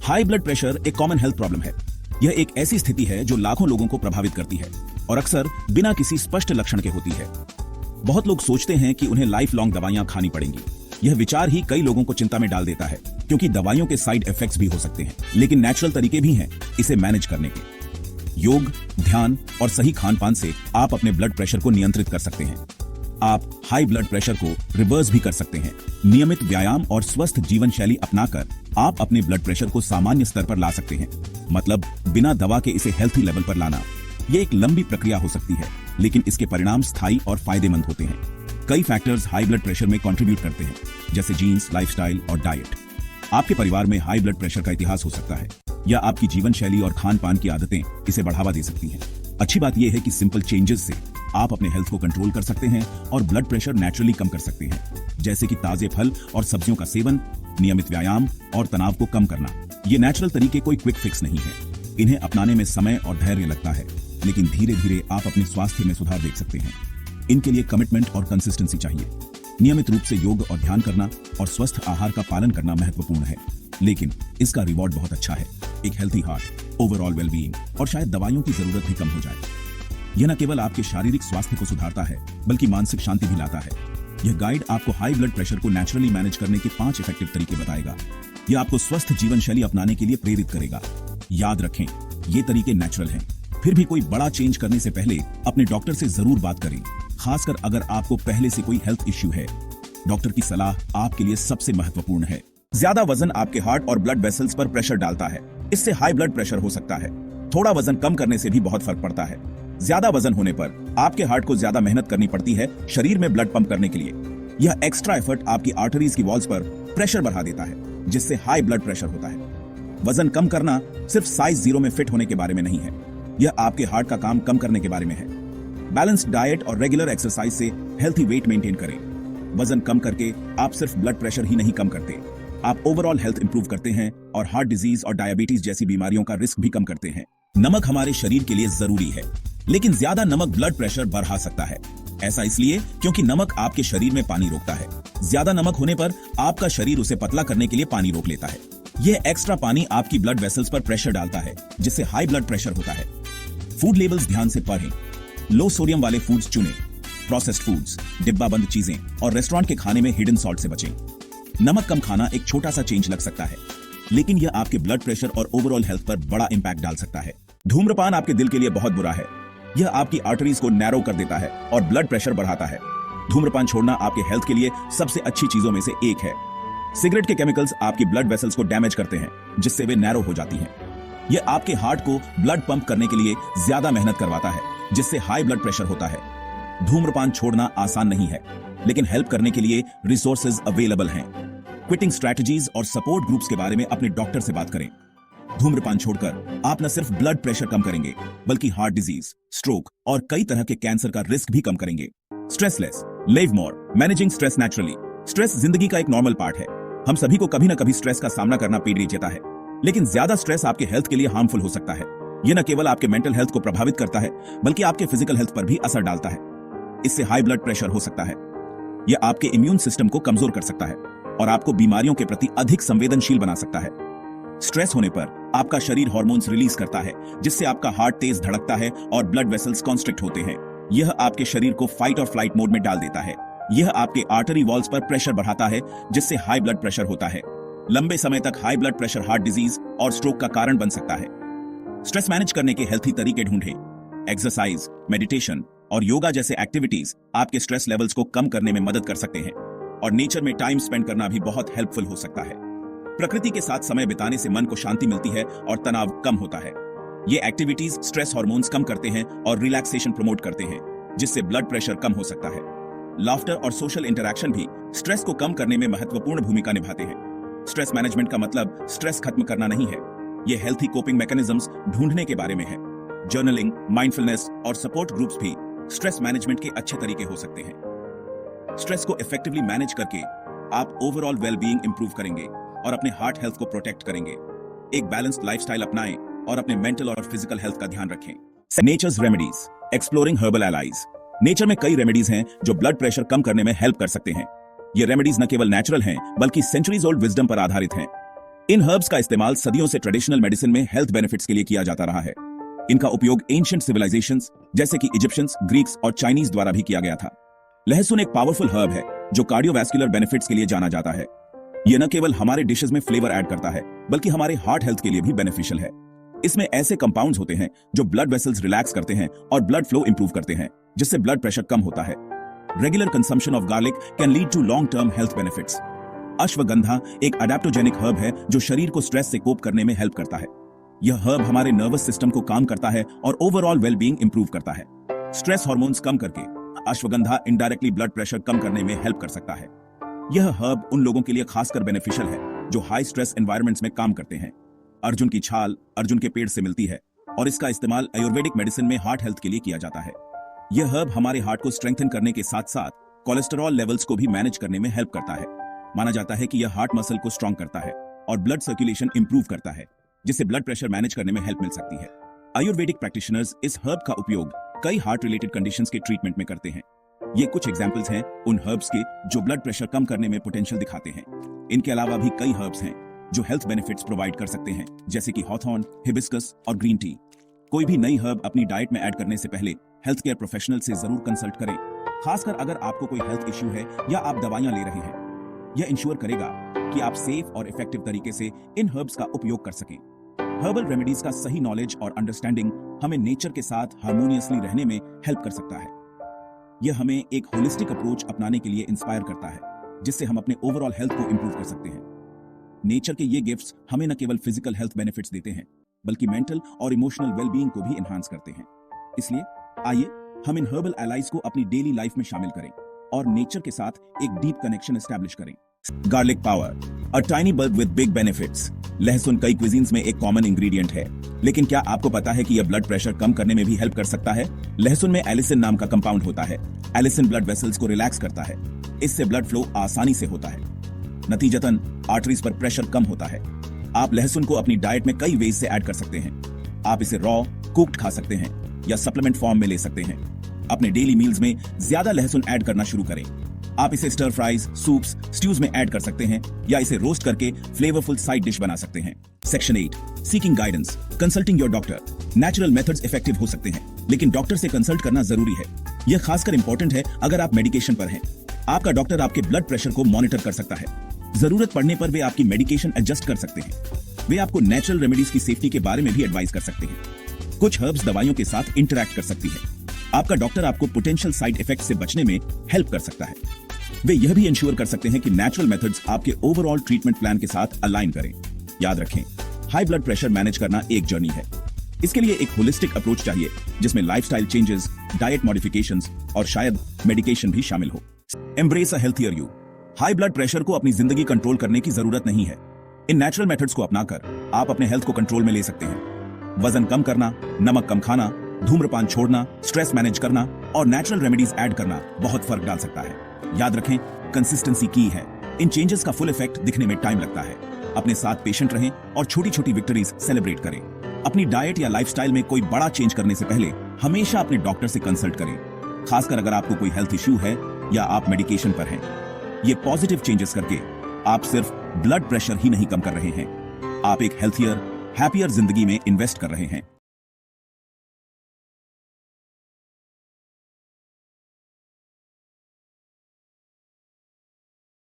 High blood pressure एक common health problem है। यह एक ऐसी स्थिति है जो लाखों लोगों को प्रभावित करती है और अक्सर बिना किसी स्पष्ट लक्षण के होती है। बहुत लोग सोचते हैं कि उन्हें लाइफ लॉन्ग दवाइयां खानी पड़ेंगी। यह विचार ही कई लोगों को चिंता में डाल देता है, क्योंकि दवाइयों के साइड इफेक्ट्स भी हो सकते हैं, लेकिन नेचुरल तरीके भी हैं इसे मैनेज करने के। योग, ध्यान और सही खान पान से आप अपने ब्लड प्रेशर को नियंत्रित कर सकते हैं। आप हाई ब्लड प्रेशर को रिवर्स भी कर सकते हैं। नियमित व्यायाम और स्वस्थ जीवन शैली अपनाकर आप अपने ब्लड प्रेशर को सामान्य स्तर पर ला सकते हैं, मतलब बिना दवा के इसे हेल्थी लेवल पर लाना। यह एक लंबी प्रक्रिया हो सकती है, लेकिन इसके परिणाम स्थायी और फायदेमंद होते हैं। कई फैक्टर्स हाई ब्लड प्रेशर में कंट्रीब्यूट करते हैं, जैसे जीन्स, लाइफस्टाइल और डाइट। आपके परिवार में हाई ब्लड प्रेशर का इतिहास हो सकता है, या आपकी जीवन शैली और खान पान की आदतें इसे बढ़ावा दे सकती हैं। अच्छी बात यह है कि सिंपल चेंजेस से आप अपने हेल्थ को कंट्रोल कर सकते हैं और ब्लड प्रेशर नेचुरली कम कर सकते हैं, जैसे कि ताजे फल और सब्जियों का सेवन, नियमित व्यायाम और तनाव को कम करना। ये नेचुरल तरीके कोई क्विक फिक्स नहीं है। इन्हें अपनाने में समय और धैर्य लगता है, लेकिन धीरे धीरे आप अपने स्वास्थ्य में सुधार देख सकते हैं। इनके लिए कमिटमेंट और कंसिस्टेंसी चाहिए। नियमित रूप से योग और ध्यान करना और स्वस्थ आहार का पालन करना महत्वपूर्ण है, लेकिन इसका रिवॉर्ड बहुत अच्छा है। एक हेल्थी हार्ट, ओवरऑल वेलबीइंग और शायद दवाइयों की जरूरत भी कम हो जाए। यह न केवल आपके शारीरिक स्वास्थ्य को सुधारता है, बल्कि मानसिक शांति भी लाता है। यह गाइड आपको हाई ब्लड प्रेशर को नेचुरली मैनेज करने के 5 इफेक्टिव तरीके बताएगा। यह आपको स्वस्थ जीवन शैली अपनाने के लिए प्रेरित करेगा। याद रखें, ये तरीके नेचुरल हैं। फिर भी कोई बड़ा चेंज करने से पहले अपने डॉक्टर से जरूर बात करें, खासकर अगर आपको पहले से कोई हेल्थ इश्यू है। डॉक्टर की सलाह आपके लिए सबसे महत्वपूर्ण है। ज्यादा वजन आपके हार्ट और ब्लड वेसल्स पर प्रेशर डालता है, इससे हाई ब्लड प्रेशर हो सकता है। थोड़ा वजन कम करने से भी बहुत फर्क पड़ता है। ज्यादा वजन होने पर आपके हार्ट को ज्यादा मेहनत करनी पड़ती है शरीर में ब्लड पंप करने के लिए। यह एक्स्ट्रा एफर्ट आपकी आर्टरीज की वॉल्स पर प्रेशर बढ़ा देता है, जिससे हाई ब्लड प्रेशर होता है। वजन कम करना सिर्फ साइज 0 में फिट होने के बारे में नहीं है, यह आपके हार्ट का काम कम करने के बारे में है। बैलेंस्ड डाइट और रेगुलर एक्सरसाइज से हेल्थी वेट मेंटेन करें। वजन कम करके आप सिर्फ ब्लड प्रेशर ही नहीं कम करते, आप ओवरऑल हेल्थ इंप्रूव करते हैं और हार्ट डिजीज और डायबिटीज जैसी बीमारियों का रिस्क भी कम करते हैं। नमक हमारे शरीर के लिए जरूरी है, लेकिन ज्यादा नमक ब्लड प्रेशर बढ़ा सकता है। ऐसा इसलिए क्योंकि नमक आपके शरीर में पानी रोकता है। ज्यादा नमक होने पर आपका शरीर उसे पतला करने के लिए पानी रोक लेता है। यह एक्स्ट्रा पानी आपकी ब्लड वेसल्स पर प्रेशर डालता है, जिससे हाई ब्लड प्रेशर होता है। फूड लेबल्स ध्यान से पढ़ें। लो सोडियम वाले फूड्स चुनें। प्रोसेस्ड फूड्स, डिब्बाबंद चीजें और रेस्टोरेंट के खाने में हिडन सॉल्ट से बचें। नमक कम खाना एक छोटा सा चेंज लग सकता है, लेकिन यह आपके ब्लड प्रेशर और ओवरऑल हेल्थ पर बड़ा इंपैक्ट डाल सकता है। धूम्रपान आपके दिल के लिए बहुत बुरा है। यह आपकी आर्टरीज को नैरो कर देता है और ब्लड प्रेशर बढ़ाता है। धूम्रपान छोड़ना आपके हेल्थ के लिए सबसे अच्छी चीजों में से एक है। सिगरेट के केमिकल्स आपकी ब्लड वेसल्स को डैमेज करते हैं, जिससे वे नैरो हो जाती हैं। यह आपके हार्ट को ब्लड पंप करने के लिए ज्यादा मेहनत करवाता है, जिससे हाई ब्लड प्रेशर होता है। धूम्रपान छोड़ना आसान नहीं है, लेकिन हेल्प करने के लिए रिसोर्सेज अवेलेबल हैं। क्विटिंग स्ट्रैटेजीज और सपोर्ट ग्रुप्स के बारे में अपने डॉक्टर से बात करें। धूम्रपान छोड़कर आप न सिर्फ ब्लड प्रेशर कम करेंगे, बल्कि हार्ट डिजीज, स्ट्रोक और कई तरह के कैंसर का रिस्क भी कम करेंगे। स्ट्रेसलेस, लिव मोर, मैनेजिंग स्ट्रेस नेचुरली। स्ट्रेस जिंदगी का एक नॉर्मल पार्ट है। हम सभी को कभी न कभी स्ट्रेस का सामना करना पीड़ जेता है, लेकिन ज्यादा स्ट्रेस आपके हेल्थ के लिए हार्मफुल हो सकता है। यह न केवल आपके मेंटल हेल्थ को प्रभावित करता है, बल्कि आपके फिजिकल हेल्थ पर भी असर डालता है। इससे हाई ब्लड प्रेशर हो सकता है। यह आपके इम्यून सिस्टम को कमजोर कर सकता है और आपको बीमारियों के प्रति अधिक संवेदनशील बना सकता है। स्ट्रेस होने पर आपका शरीर हार्मोन्स रिलीज करता है, जिससे आपका हार्ट तेज धड़कता है और ब्लड वेसल्स कॉन्स्ट्रिक्ट होते हैं। यह आपके शरीर को फाइट और फ्लाइट मोड में डाल देता है। यह आपके आर्टरी वॉल्स पर प्रेशर बढ़ाता है, जिससे हाई ब्लड प्रेशर होता है। लंबे समय तक high blood pressure heart disease और स्ट्रोक का कारण बन सकता है। स्ट्रेस मैनेज करने के हेल्थी तरीके ढूंढें। एक्सरसाइज, मेडिटेशन और योगा जैसे एक्टिविटीज आपके स्ट्रेस लेवल्स को कम करने में मदद कर सकते हैं, और नेचर में टाइम स्पेंड करना भी बहुत हेल्पफुल हो सकता है। प्रकृति के साथ समय बिताने से मन को शांति मिलती है और तनाव कम होता है। ये एक्टिविटीज स्ट्रेस हार्मोन्स कम करते हैं और रिलैक्सेशन प्रमोट करते हैं, जिससे ब्लड प्रेशर कम हो सकता है। लाफ्टर और सोशल इंटरैक्शन भी स्ट्रेस को कम करने में महत्वपूर्ण भूमिका निभाते हैं। स्ट्रेस मैनेजमेंट का मतलब स्ट्रेस खत्म करना नहीं है, ये हेल्थी कोपिंग मैकेनिज्म्स ढूंढने के बारे में है। जर्नलिंग, माइंडफुलनेस और सपोर्ट ग्रुप्स भी स्ट्रेस मैनेजमेंट के अच्छे तरीके हो सकते हैं। स्ट्रेस को इफेक्टिवली मैनेज करके आप ओवरऑल वेलबीइंग इंप्रूव करेंगे और अपने हार्ट हेल्थ को प्रोटेक्ट करेंगे। एक बैलेंस्ड लाइफस्टाइल अपनाएं और अपने मेंटल और फिजिकल हेल्थ का ध्यान रखें। Nature's remedies, exploring herbal allies. Nature में कई रेमेडीज हैं जो ब्लड प्रेशर कम करने में हेल्प कर सकते हैं। ये रेमेडीज न केवल नेचुरल हैं, बल्कि सेंचुरीज ओल्ड विजडम पर आधारित हैं। इन हर्ब्स का इस्तेमाल सदियों से ट्रेडिशनल मेडिसिन में हेल्थ बेनिफिट्स के लिए किया जाता रहा है। इनका उपयोग एंशिएंट सिविलाइजेशंस जैसे कि इजिप्शियंस, ग्रीक्स और चाइनीज द्वारा भी किया गया था। लहसुन एक पावरफुल हर्ब है जो कार्डियोवैस्कुलर बेनिफिट्स के लिए जाना जाता है। यह न केवल हमारे डिशेस में फ्लेवर ऐड करता है बल्कि हमारे हार्ट हेल्थ के लिए भी बेनिफिशियल है। इसमें ऐसे कंपाउंड्स होते हैं जो ब्लड वेसल्स रिलैक्स करते हैं और ब्लड फ्लो इंप्रूव करते हैं, जिससे ब्लड प्रेशर कम होता है। Regular consumption of garlic can lead to long term health benefits. Ashwagandha एक अडेप्टोजेनिक हर्ब है जो शरीर को स्ट्रेस से कोप करने में हेल्प करता है। यह हर्ब हमारे नर्वस सिस्टम को काम करता है और ओवरऑल वेलबींग इंप्रूव करता है। स्ट्रेस हार्मोन्स कम करके अश्वगंधा इनडायरेक्टली ब्लड प्रेशर कम करने में हेल्प कर सकता है। यह हर्ब उन लोगों के लिए खासकर बेनिफिशियल है जो हाई स्ट्रेस एनवायरनमेंट्स में काम करते हैं। अर्जुन की छाल अर्जुन के पेड़ से मिलती है और इसका इस्तेमाल आयुर्वेदिक मेडिसिन में हार्ट हेल्थ के लिए किया जाता है। यह हर्ब हमारे हार्ट को स्ट्रेंथन करने के साथ साथ कोलेस्टेरॉल लेवल्स को भी मैनेज करने में हेल्प करता है। माना जाता है कि यह हार्ट मसल को स्ट्रांग करता है और ब्लड सर्कुलेशन इंप्रूव करता है, जिससे ब्लड प्रेशर मैनेज करने में हेल्प मिल सकती है। आयुर्वेदिक प्रैक्टिशनर्स इस हर्ब का उपयोग कई हार्ट रिलेटेड कंडीशंस के ट्रीटमेंट में करते हैं। ये कुछ एग्जांपल्स हैं उन हर्ब्स के जो ब्लड प्रेशर कम करने में पोटेंशियल दिखाते हैं। इनके अलावा भी कई हर्ब्स हैं जो हेल्थ बेनिफिट्स प्रोवाइड कर सकते हैं, जैसे कि हॉथॉर्न, हिबिस्कस और ग्रीन टी। कोई भी नई हर्ब अपनी डाइट में ऐड करने से पहले हेल्थ केयर प्रोफेशनल से जरूर कंसल्ट करें, खासकर अगर आपको कोई हेल्थ इश्यू है या आप दवाइयां ले रहे हैं। यह इंश्योर करेगा कि आप सेफ और इफेक्टिव तरीके से इन हर्ब्स का उपयोग कर सकें। हर्बल रेमेडीज का सही नॉलेज और अंडरस्टैंडिंग हमें नेचर के साथ हार्मोनियसली रहने में हेल्प कर सकता है। यह हमें एक होलिस्टिक अप्रोच अपनाने के लिए इंस्पायर करता है, जिससे हम अपने ओवरऑल हेल्थ को इंप्रूव कर सकते हैं। नेचर के ये गिफ्ट्स हमें न केवल फिजिकल हेल्थ बेनिफिट्स देते हैं बल्कि मेंटल और इमोशनल वेलबीइंग को भी एनहांस करते हैं। इसलिए आइए हम इन हर्बल एलाइज को अपनी डेली लाइफ में शामिल करें और नेचर के साथ एक डीप कनेक्शन एस्टैब्लिश करें। Garlic power, a tiny bulb with big benefits. लहसुन कई क्विजीन्स में एक कॉमन इंग्रेडिएंट है, लेकिन क्या आपको पता है कि यह ब्लड प्रेशर कम करने में भी हेल्प कर सकता है? लहसुन में एलिसिन नाम का कंपाउंड होता है। एलिसिन ब्लड वेसल्स को रिलैक्स करता है। इससे ब्लड फ्लो आसानी से होता है। नतीजतन आर्टरीज पर प्रेशर कम होता है। आप लहसुन को अपनी डाइट में कई वेज से ऐड कर सकते हैं। आप इसे रॉ, कुक्ड खा सकते हैं या सप्लीमेंट फॉर्म में ले सकते हैं। अपने डेली मील्स में ज्यादा लहसुन ऐड करना शुरू करें। आप इसे स्टर फ्राइज, सूप्स, स्ट्यूज में ऐड कर सकते हैं या इसे रोस्ट करके फ्लेवरफुल साइड डिश बना सकते हैं। Section 8, seeking guidance, consulting your doctor. Natural methods effective हो सकते हैं, लेकिन डॉक्टर से कंसल्ट करना जरूरी है। यह खासकर इंपॉर्टेंट है अगर आप मेडिकेशन पर हैं। आपका डॉक्टर आपके ब्लड प्रेशर को मॉनिटर कर सकता है। जरूरत पड़ने पर वे आपकी मेडिकेशन एडजस्ट कर सकते हैं। वे आपको नेचुरल रेमेडीज की सेफ्टी के बारे में भी एडवाइस कर सकते हैं। कुछ हर्ब्स दवाइयों के साथ इंटरैक्ट कर सकती है। आपका डॉक्टर आपको पोटेंशियल साइड इफेक्ट से बचने में हेल्प कर सकता है। वे यह भी इंश्योर कर सकते हैं कि नेचुरल मेथड्स आपके ओवरऑल ट्रीटमेंट प्लान के साथ अलाइन करें। याद रखें, हाई ब्लड प्रेशर मैनेज करना एक जर्नी है। इसके लिए एक होलिस्टिक अप्रोच चाहिए जिसमें लाइफस्टाइल चेंजेस, डाइट मॉडिफिकेशंस और शायद मेडिकेशन भी शामिल हो। Embrace a healthier you. High blood pressure को अपनी जिंदगी कंट्रोल करने की जरूरत नहीं है। इन नेचुरल मेथड्स को अपनाकर आप अपने हेल्थ को कंट्रोल में ले सकते हैं। वजन कम करना, नमक कम खाना, धूम्रपान छोड़ना, स्ट्रेस मैनेज करना और नेचुरल रेमेडीज ऐड करना बहुत फर्क डाल सकता है। याद रखें, कंसिस्टेंसी की है। इन चेंजेस का फुल इफेक्ट दिखने में टाइम लगता है। अपने साथ पेशेंट रहें और छोटी छोटी विक्टरीज सेलिब्रेट करें। अपनी डाइट या लाइफस्टाइल में कोई बड़ा चेंज करने से पहले हमेशा अपने डॉक्टर से कंसल्ट करें, खासकर अगर आपको कोई हेल्थ इश्यू है या आप मेडिकेशन पर हैं। ये पॉजिटिव चेंजेस करके आप सिर्फ ब्लड प्रेशर ही नहीं कम कर रहे हैं, आप एक हेल्थियर, हैप्पियर जिंदगी में इन्वेस्ट कर रहे हैं।